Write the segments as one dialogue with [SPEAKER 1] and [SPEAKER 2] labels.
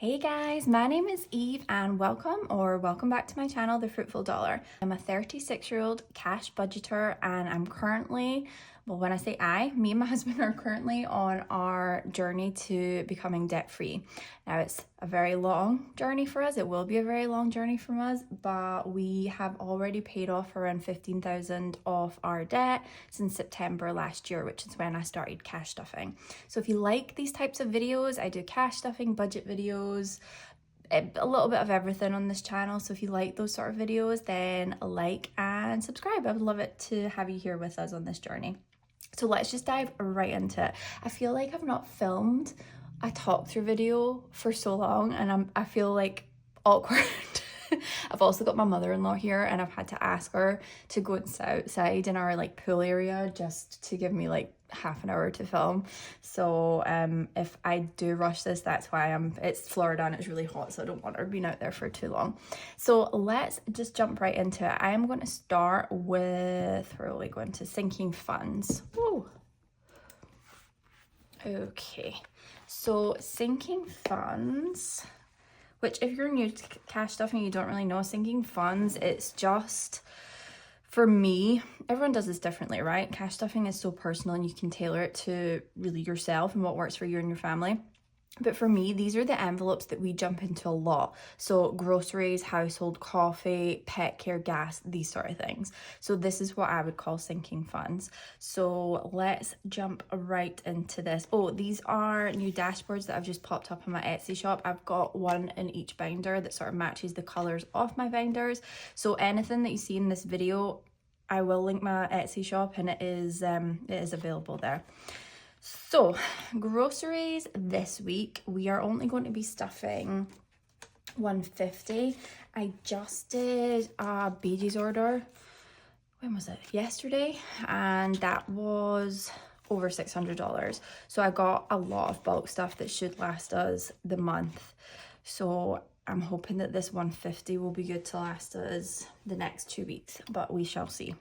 [SPEAKER 1] Hey guys, my name is Eve and welcome back to my channel, The Fruitful Dollar. I'm a 36-year-old cash budgeter and I'm currently, well when I say me and my husband are currently on our journey to becoming debt-free. Now it's a very long journey for us, it will be a very long journey from us, but we have already paid off around 15,000 of our debt since September last year, which is when I started cash stuffing. So if you like these types of videos, I do cash stuffing, budget videos, a little bit of everything on this channel. So if you like those sort of videos, then like and subscribe. I would love it to have you here with us on this journey. So let's just dive right into it. I feel like I've not filmed a talk through video for so long and I feel like awkward. I've also got my mother-in-law here and I've had to ask her to go outside in our like pool area just to give me like half an hour to film. So if I do rush this, that's why it's Florida and it's really hot, so I don't want her being out there for too long. So let's just jump right into it. I am going to start with, where are we going to? Sinking funds. Woo. Okay, so sinking funds, which if you're new to cash stuffing, you don't really know sinking funds, it's just, for me, everyone does this differently, right? Cash stuffing is so personal and you can tailor it to really yourself and what works for you and your family. But for me, these are the envelopes that we jump into a lot. So groceries, household, coffee, pet care, gas, these sort of things. So this is what I would call sinking funds. So let's jump right into this. Oh, these are new dashboards that I've just popped up on my Etsy shop. I've got one in each binder that sort of matches the colors of my binders. So anything that you see in this video, I will link my Etsy shop and it is available there. So groceries this week, we are only going to be stuffing 150. I just did a BJ's order, when was it? Yesterday, and that was over $600. So I got a lot of bulk stuff that should last us the month. So I'm hoping that this 150 will be good to last us the next 2 weeks, but we shall see.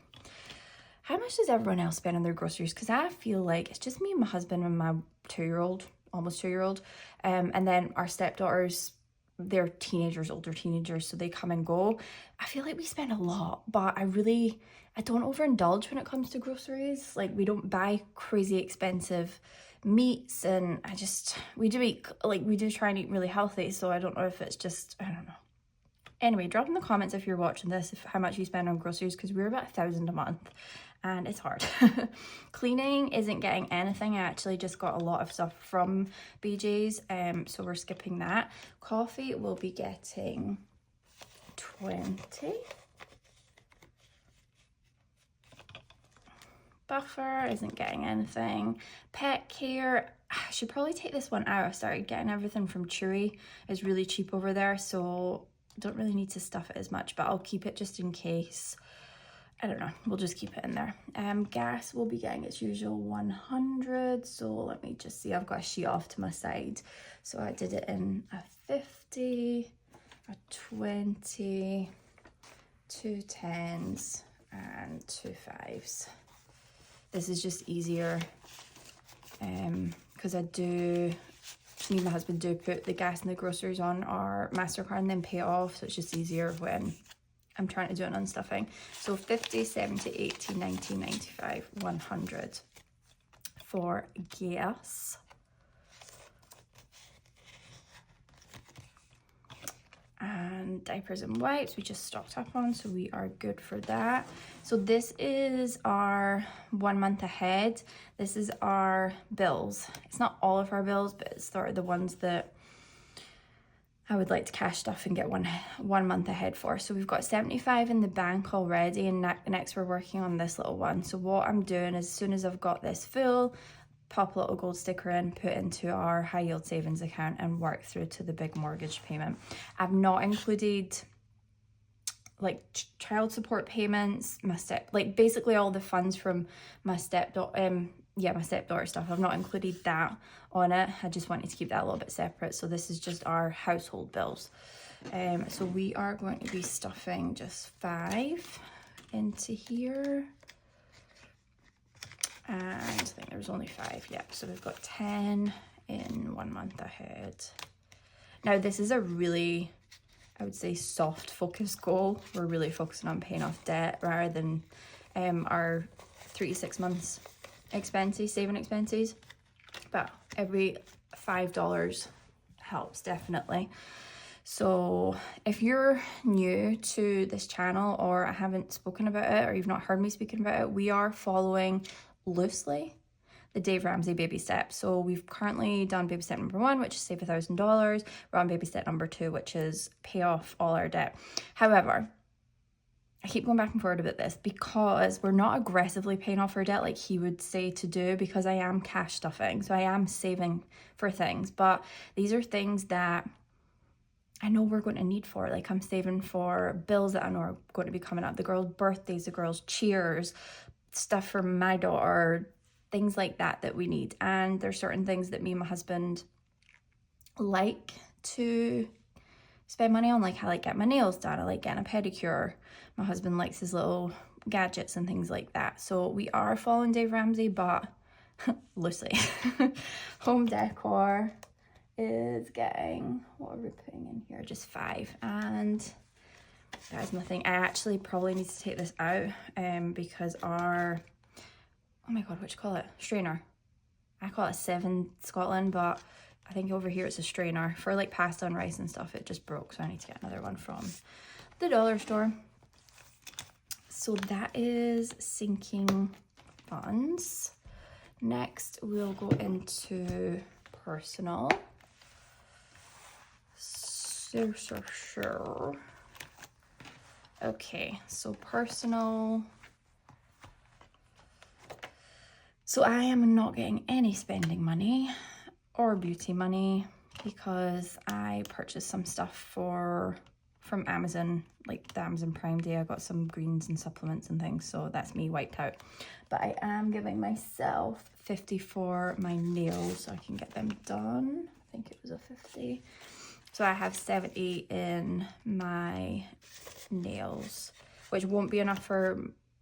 [SPEAKER 1] How much does everyone else spend on their groceries? Because I feel like it's just me and my husband and my 2-year-old, almost 2-year-old. And then our stepdaughters, they're teenagers, older teenagers, so they come and go. I feel like we spend a lot, but I don't overindulge when it comes to groceries. Like we don't buy crazy expensive meats and we do try and eat really healthy. So I don't know if it's just, I don't know. Anyway, drop in the comments if you're watching this, how much you spend on groceries, because we're about $1,000 a month and it's hard. Cleaning isn't getting anything. I actually just got a lot of stuff from BJ's, so we're skipping that. Coffee will be getting 20. Buffer isn't getting anything. Pet care, I should probably take this one out. I started getting everything from Chewy. It's really cheap over there, so don't really need to stuff it as much, but I'll keep it just in case. I don't know, we'll just keep it in there. Gas will be getting its usual 100. So let me just see, I've got a sheet off to my side. So I did it in a 50, a 20, 2 10s and 2 5s. This is just easier because me and my husband do put the gas and the groceries on our MasterCard and then pay it off, so it's just easier when I'm trying to do it on stuffing. So 50, 70, 80, 90, 95, 100 for gas. And diapers and wipes we just stocked up on, so we are good for that. So this is our 1 month ahead. This is our bills. It's not all of our bills, but it's sort of the ones that I would like to cash stuff and get one month ahead for. So we've got 75 in the bank already, and next we're working on this little one. So what I'm doing is, as soon as I've got this full, pop a little gold sticker in, put into our high yield savings account and work through to the big mortgage payment. I've not included like child support payments, basically all the funds from my my stepdaughter stuff. I've not included that on it. I just wanted to keep that a little bit separate. So this is just our household bills. So we are going to be stuffing just 5 into here. And I think there's only 5, yeah. So we've got 10 in 1 month ahead. Now this is a really, I would say, soft focus goal. We're really focusing on paying off debt rather than our 3 to 6 months expenses, saving expenses. But every $5 helps, definitely. So if you're new to this channel, or I haven't spoken about it, or you've not heard me speaking about it, we are following loosely the Dave Ramsey baby steps. So we've currently done baby step number 1, which is save $1,000. We're on baby step number 2, which is pay off all our debt. However, I keep going back and forth about this because we're not aggressively paying off our debt like he would say to do, because I am cash stuffing. So I am saving for things, but these are things that I know we're going to need for. Like, I'm saving for bills that I know are going to be coming up, the girls' birthdays, the girls' cheers, stuff for my daughter, things like that that we need. And there's certain things that me and my husband like to spend money on. Like, I like getting my nails done, I like getting a pedicure. My husband likes his little gadgets and things like that. So we are following Dave Ramsey, but loosely. Home decor is getting, what are we putting in here? Just 5. And that is nothing. I actually probably need to take this out because our, oh my god, what do you call it? Strainer. I call it a 7 Scotland, but I think over here it's a strainer. For like pasta and rice and stuff, it just broke, so I need to get another one from the dollar store. So that is sinking funds. Next, we'll go into personal. So. Okay, so personal. So I am not getting any spending money or beauty money because I purchased some stuff from Amazon, like the Amazon Prime Day. I got some greens and supplements and things, so that's me wiped out. But I am giving myself 50 for my nails so I can get them done. I think it was a 50. So I have 70 in my nails, which won't be enough for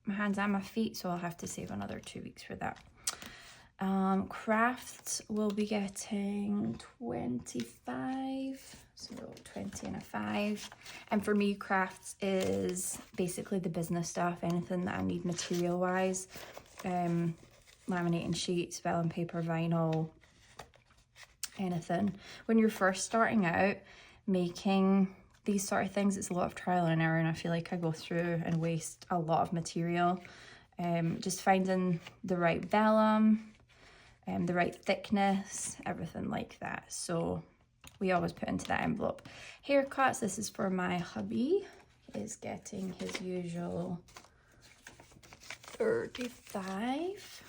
[SPEAKER 1] my hands and my feet, so I'll have to save another 2 weeks for that. Crafts will be getting 25, so 20 and a 5. And for me, crafts is basically the business stuff, anything that I need material wise, laminating sheets, vellum paper, vinyl, anything. When you're first starting out making these sort of things, it's a lot of trial and error, and I feel like I go through and waste a lot of material. Just finding the right vellum, the right thickness, everything like that. So we always put into that envelope. Haircuts, this is for my hubby, is getting his usual 35.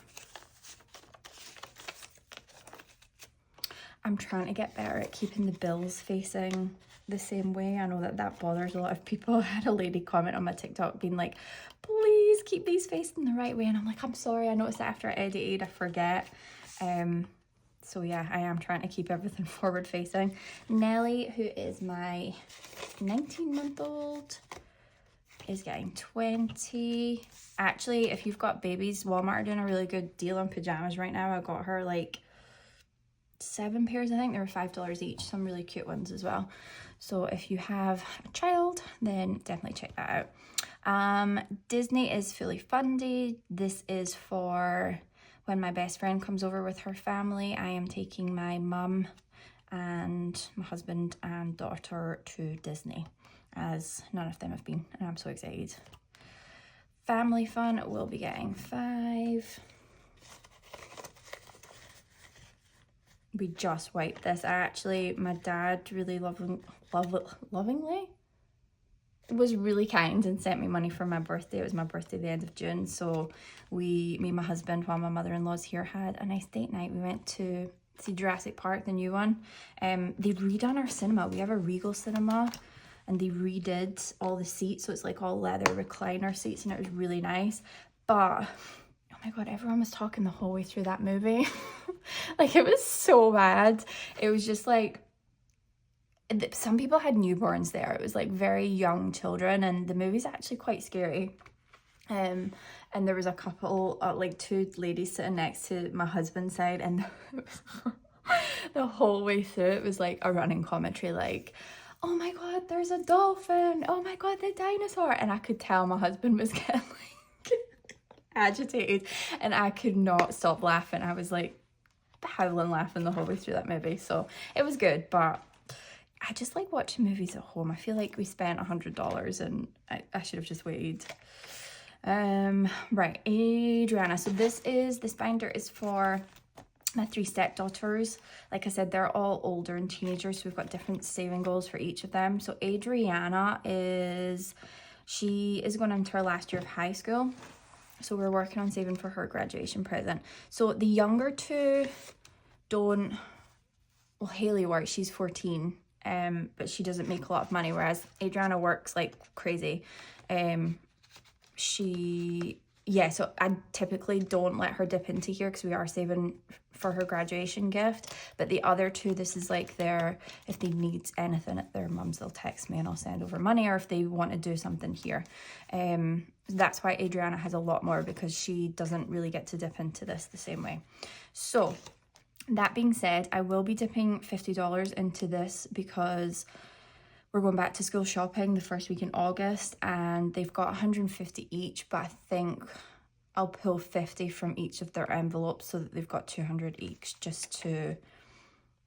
[SPEAKER 1] I'm trying to get better at keeping the bills facing the same way. I know that bothers a lot of people. I had a lady comment on my TikTok being like, please keep these facing the right way. And I'm like, I'm sorry, I noticed that after I edited, I forget. So yeah, I am trying to keep everything forward facing. Nelly, who is my 19-month-old, is getting 20. Actually, if you've got babies, Walmart are doing a really good deal on pajamas right now. I got her like 7 pairs, I think. They were $5 each, some really cute ones as well. So if you have a child, then definitely check that out. Disney is fully funded. This is for when my best friend comes over with her family. I am taking my mum and my husband and daughter to Disney, as none of them have been, and I'm so excited. Family fun will be getting 5. We just wiped this. My dad really lovingly was really kind and sent me money for my birthday. It was my birthday the end of June, so me and my husband, while my mother-in-law's here, had a nice date night. We went to see Jurassic Park, the new one. They redone our cinema. We have a Regal cinema, and they redid all the seats, so it's like all leather recliner seats, and it was really nice. But oh my god, everyone was talking the whole way through that movie. Like, it was so bad. It was just like, some people had newborns there. It was like very young children, and the movie's actually quite scary. And there was a couple, like 2 ladies sitting next to my husband's side, and The whole way through it was like a running commentary, like, oh my god, there's a dolphin, oh my god, the dinosaur. And I could tell my husband was getting like agitated, and I could not stop laughing. I was like howling laughing the whole way through that movie. So it was good, but I just like watching movies at home. I feel like we spent $100 and I should have just waited. Right, Adriana. So this binder is for my 3 stepdaughters. Like I said, they're all older and teenagers, so we've got different saving goals for each of them. So Adriana she is going into her last year of high school, so we're working on saving for her graduation present. So the younger two don't, well, Haley works, she's 14, but she doesn't make a lot of money, whereas Adriana works like crazy. So I typically don't let her dip into here because we are saving for her graduation gift. But the other two, this is like if they need anything at their mum's, they'll text me and I'll send over money, or if they want to do something here. That's why Adriana has a lot more, because she doesn't really get to dip into this the same way. So that being said, I will be dipping $50 into this because we're going back to school shopping the first week in August, and they've got 150 each, but I think I'll pull 50 from each of their envelopes so that they've got 200 each, just to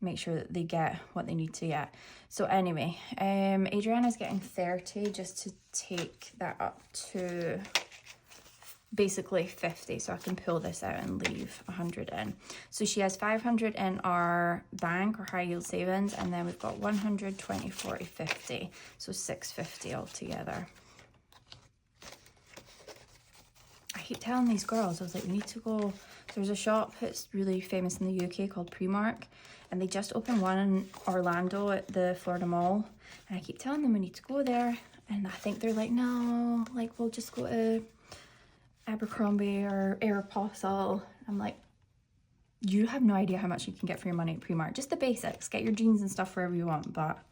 [SPEAKER 1] make sure that they get what they need to get. So anyway, Adriana's getting 30 just to take that up to basically 50, so I can pull this out and leave 100 in. So she has 500 in our bank or high yield savings, and then we've got 100, 20, 40, 50, so 650 altogether. I keep telling these girls, I was like, we need to go, there's a shop that's really famous in the UK called Primark, and they just opened one in Orlando at the Florida Mall, and I keep telling them we need to go there, and I think they're like, no, like we'll just go to Abercrombie or Aeropostale. I'm like, you have no idea how much you can get for your money at Primark. Just the basics, get your jeans and stuff wherever you want, but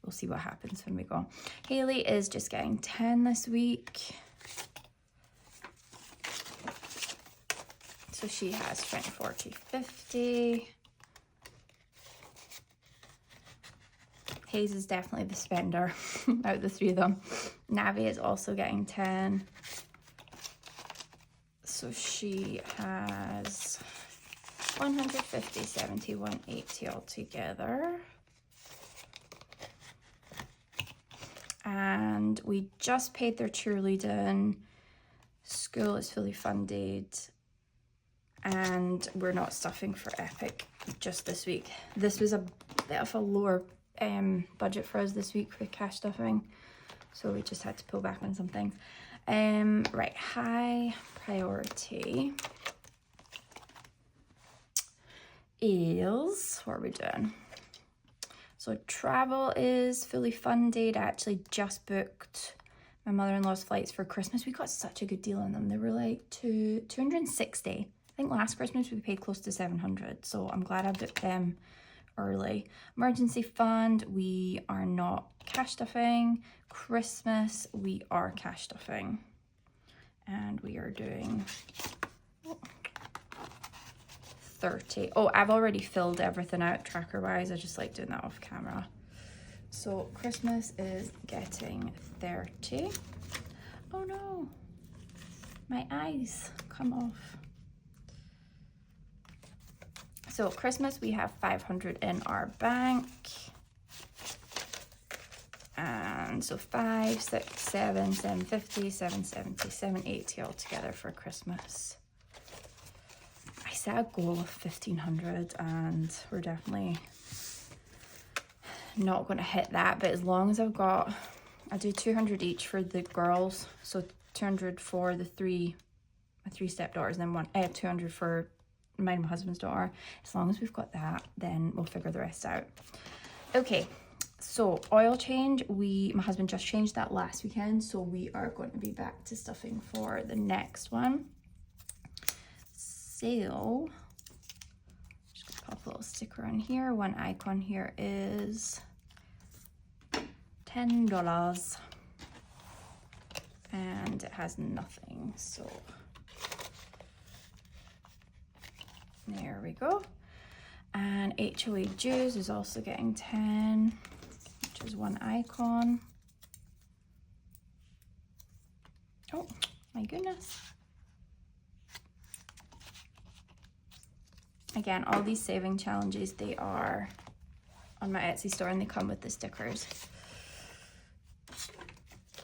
[SPEAKER 1] we'll see what happens when we go. Haley is just getting 10 this week, so she has 20, 40, 50. Hayes is definitely the spender out of the three of them. Navi is also getting 10. So she has 150, 70, 180 altogether. And we just paid their cheerleading. School is fully funded. And we're not stuffing for Epic just this week. This was a bit of a lower budget for us this week for cash stuffing, so we just had to pull back on some things. Right, high priority is, what are we doing? So travel is fully funded. I actually just booked my mother-in-law's flights for Christmas. We got such a good deal on them. They were like 260. I think last Christmas we paid close to 700, so I'm glad I booked them early. Emergency fund, we are not cash stuffing. Christmas, we are cash stuffing, and we are doing 30. Oh, I've already filled everything out tracker wise. I just like doing that off camera. So Christmas is getting 30. Oh no, my eyes come off. So Christmas, we have 500 in our bank. And so 5, 6, 7, 750, 770, 780 altogether for Christmas. I set a goal of 1,500 and we're definitely not going to hit that. But as long as I do 200 each for the girls. So 200 for my three stepdaughters, and then 200 for my husband's daughter. As long as we've got that, then we'll figure the rest out. Okay, so oil change, my husband just changed that last weekend, so we are going to be back to stuffing for the next one. So just gonna pop a little sticker on here. One icon here is $10 and it has nothing, so there we go. And HOA dues is also getting 10, which is one icon. Oh my goodness. Again, all these saving challenges, they are on my Etsy store and they come with the stickers.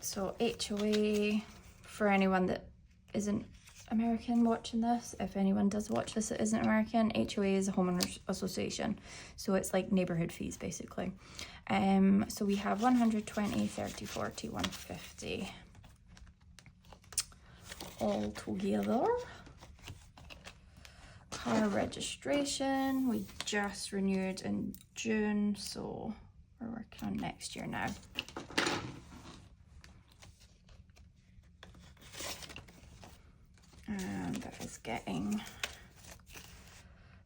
[SPEAKER 1] So HOA, for anyone that isn't American watching this, if anyone does watch this that isn't American, HOA is a homeowners association. So it's like neighborhood fees basically. So we have 120, 30, 40, 150 all together. Car registration, we just renewed in June, so we're working on next year now. And that is getting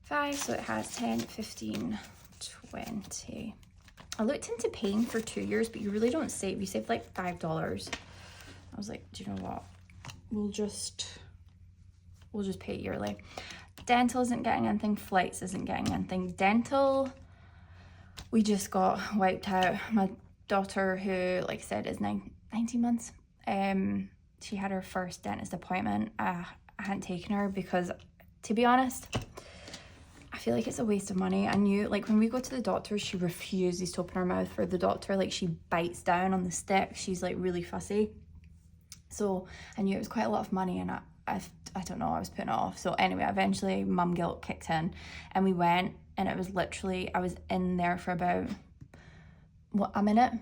[SPEAKER 1] 5, so it has 10, 15, 20. I looked into paying for 2 years, but you really don't save. You save like $5. I was like, do you know what? We'll just pay it yearly. Dental isn't getting anything. Flights isn't getting anything. Dental, we just got wiped out. My daughter, who, like I said, is 19 months, she had her first dentist appointment. I hadn't taken her because, to be honest, I feel like it's a waste of money. I knew, like, when we go to the doctor, she refuses to open her mouth for the doctor. Like, she bites down on the stick. She's like really fussy. So I knew it was quite a lot of money, and I don't know, I was putting it off. So anyway, eventually mum guilt kicked in and we went, and it was literally, I was in there for about, a minute.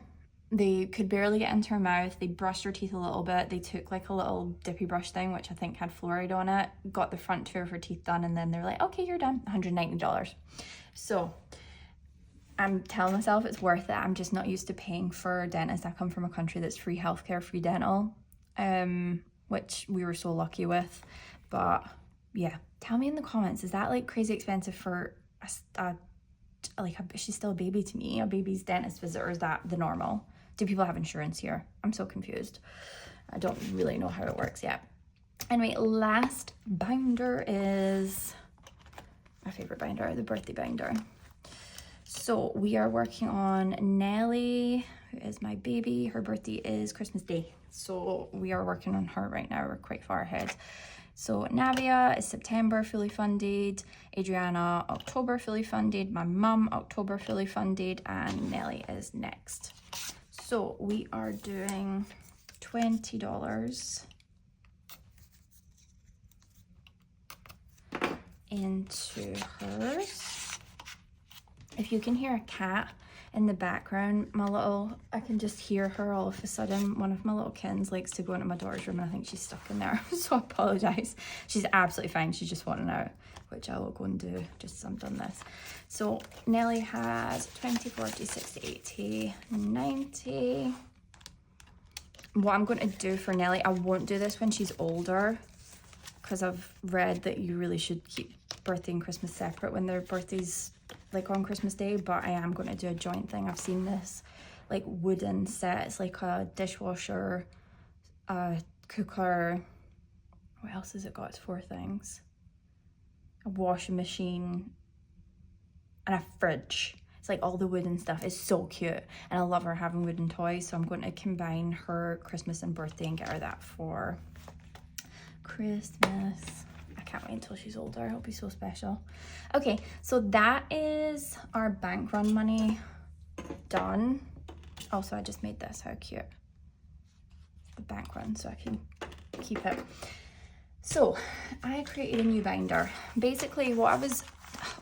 [SPEAKER 1] They could barely get into her mouth. They brushed her teeth a little bit. They took like a little dippy brush thing, which I think had fluoride on it, got the front 2 of her teeth done, and then they're like, okay, you're done, $190. So I'm telling myself it's worth it. I'm just not used to paying for a dentist. I come from a country that's free healthcare, free dental, which we were so lucky with. But yeah, tell me in the comments, is that like crazy expensive for she's still a baby to me, a baby's dentist visit, or is that the normal? Do people have insurance here? I'm so confused. I don't really know how it works yet. Anyway, last binder is my favorite binder, the birthday binder. So we are working on Nellie, who is my baby. Her birthday is Christmas Day. So we are working on her right now. We're quite far ahead. So Navia is September, fully funded. Adriana, October, fully funded. My mum, October, fully funded. And Nellie is next. So we are doing $20 into hers. If you can hear a cat in the background, I can just hear her all of a sudden. One of my little kittens likes to go into my daughter's room, and I think she's stuck in there, so I apologise. She's absolutely fine, she's just wanting out, which I will go and do just as I'm done this. So Nellie has 20, 40, 60, 80, 90. What I'm going to do for Nellie, I won't do this when she's older, because I've read that you really should keep birthday and Christmas separate when their birthdays like on Christmas Day, but I am going to do a joint thing. I've seen this like wooden set. It's like a dishwasher, a cooker, what else has it got? It's 4 things. A washing machine and a fridge. It's like all the wooden stuff is so cute, and I love her having wooden toys, so I'm going to combine her Christmas and birthday and get her that for Christmas. I can't wait until she's older. It'll be so special. Okay, so that is our bank run money done. Also, I just made this. How cute. The bank run, so I can keep it. So I created a new binder. Basically,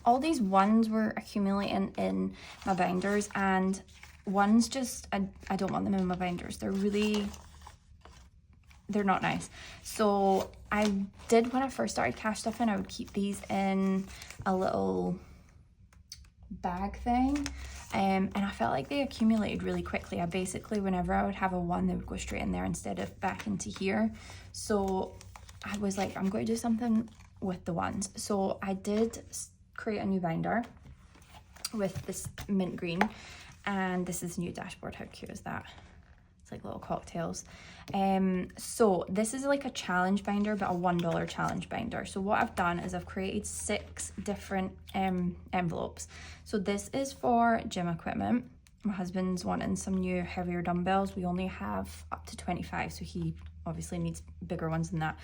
[SPEAKER 1] all these ones were accumulating in my binders, and ones just, I don't want them in my binders. They're not nice. So I did, when I first started cash stuffing, I would keep these in a little bag thing, and I felt like they accumulated really quickly. I basically, whenever I would have a one, they would go straight in there instead of back into here. So I was like, I'm going to do something with the ones. So I did create a new binder with this mint green, and this is the new dashboard. How cute is that? It's like little cocktails. So this is like a challenge binder, but a $1 challenge binder. So what I've done is I've created 6 different envelopes. So this is for gym equipment. My husband's wanting some new heavier dumbbells. We only have up to 25, so he obviously needs bigger ones than that.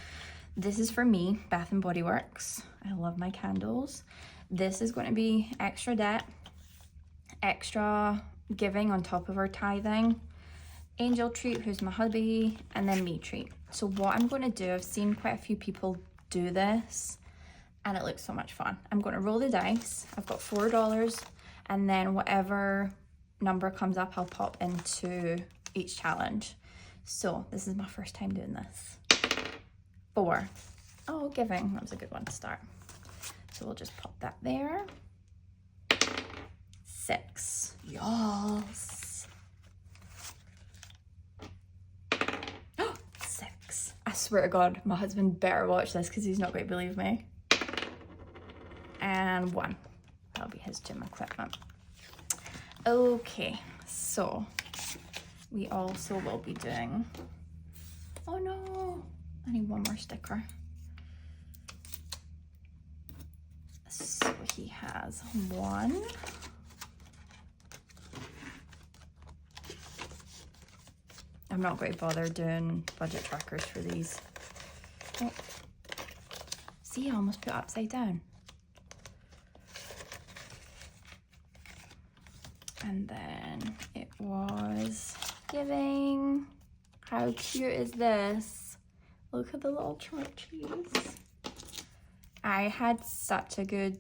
[SPEAKER 1] This is for me, Bath and Body Works. I love my candles. This is going to be extra debt, extra giving on top of our tithing, Angel Treat, who's my hubby, and then Me Treat. So what I'm going to do, I've seen quite a few people do this and it looks so much fun. I'm going to roll the dice. I've got $4, and then whatever number comes up, I'll pop into each challenge. So this is my first time doing this. 4. Oh, giving. That was a good one to start. So we'll just pop that there. 6. Yes. 6. I swear to God, my husband better watch this because he's not going to believe me. And 1. That'll be his gym equipment. Okay, so we also will be doing, oh no, I need one more sticker. So he has 1. I'm not going to bother doing budget trackers for these. Oh. See, I almost put it upside down. And then it was giving. How cute is this? Look at the little churchies. I had such a good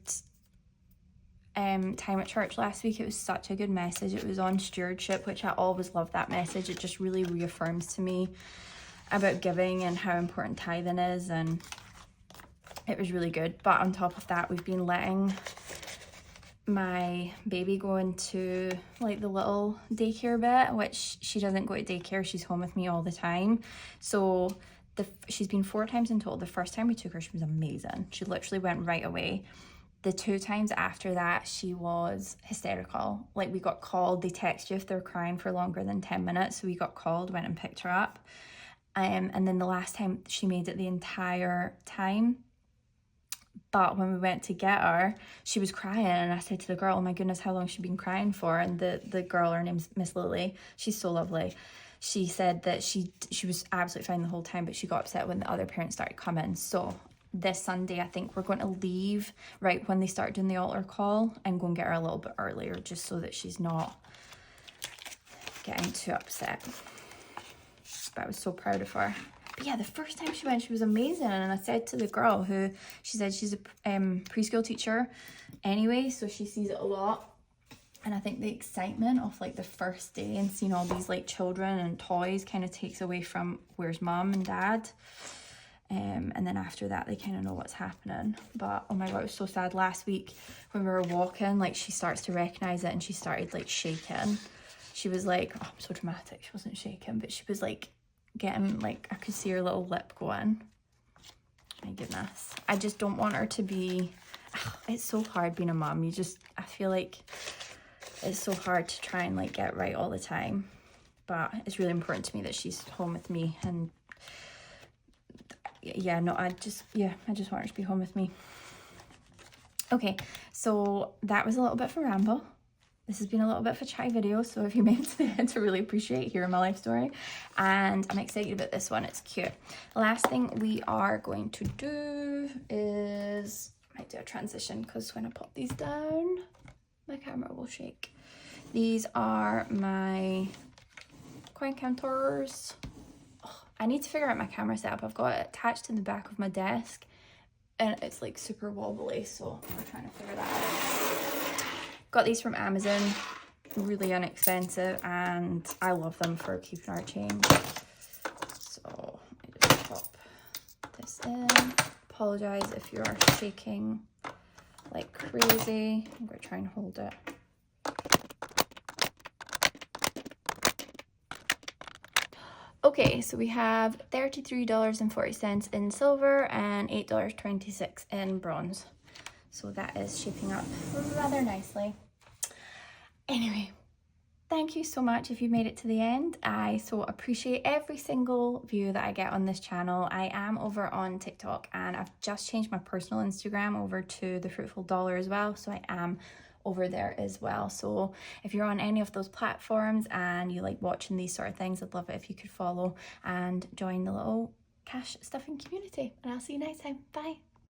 [SPEAKER 1] time at church last week. It was such a good message. It was on stewardship, which I always love that message. It just really reaffirms to me about giving and how important tithing is, and it was really good. But on top of that, we've been letting my baby go into like the little daycare bit, which she doesn't go to daycare, she's home with me all the time. So she's been 4 times in total. The first time we took her, she was amazing. She literally went right away. The 2 times after that, she was hysterical. Like, we got called, they text you if they're crying for longer than 10 minutes. So we got called, went and picked her up. And then the last time, she made it the entire time. But when we went to get her, she was crying, and I said to the girl, oh my goodness, how long has she been crying for? And the girl, her name's Miss Lily, she's so lovely. She said that she was absolutely fine the whole time, but she got upset when the other parents started coming. So this Sunday, I think we're going to leave right when they start doing the altar call and go and get her a little bit earlier, just so that she's not getting too upset. But I was so proud of her. But yeah, the first time she went, she was amazing. And I said to the girl, who she said she's a preschool teacher anyway, so she sees it a lot. And I think the excitement of like the first day and seeing all these like children and toys kind of takes away from where's mom and dad. And then after that, they kind of know what's happening. But oh my God, it was so sad. Last week when we were walking, like she starts to recognize it and she started like shaking. She was like, oh, I'm so dramatic. She wasn't shaking, but she was like getting, like, I could see her little lip going. My goodness. I just don't want her to be, it's so hard being a mom. I feel like it's so hard to try and like get right all the time. But it's really important to me that she's home with me. And yeah, no, I just want her to be home with me. Okay, so that was a little bit of a ramble. This has been a little bit of a chatty video, so if you made it to the end, I really appreciate hearing my life story. And I'm excited about this one, it's cute. The last thing we are going to do is, I might do a transition because when I pop these down, my camera will shake. These are my coin counters. Oh, I need to figure out my camera setup. I've got it attached to the back of my desk and it's like super wobbly, so I'm trying to figure that out. Got these from Amazon, really inexpensive, and I love them for keeping our change. So I just pop this in. Apologize if you are shaking like crazy. I'm gonna try and hold it. Okay, so we have $33.40 in silver and $8.26 in bronze. So that is shaping up rather nicely. Anyway, thank you so much if you made it to the end. I so appreciate every single view that I get on this channel. I am over on TikTok and I've just changed my personal Instagram over to the Fruitful Dollar as well. So I am over there as well. So if you're on any of those platforms and you like watching these sort of things, I'd love it if you could follow and join the little cash stuffing community. And I'll see you next time. Bye.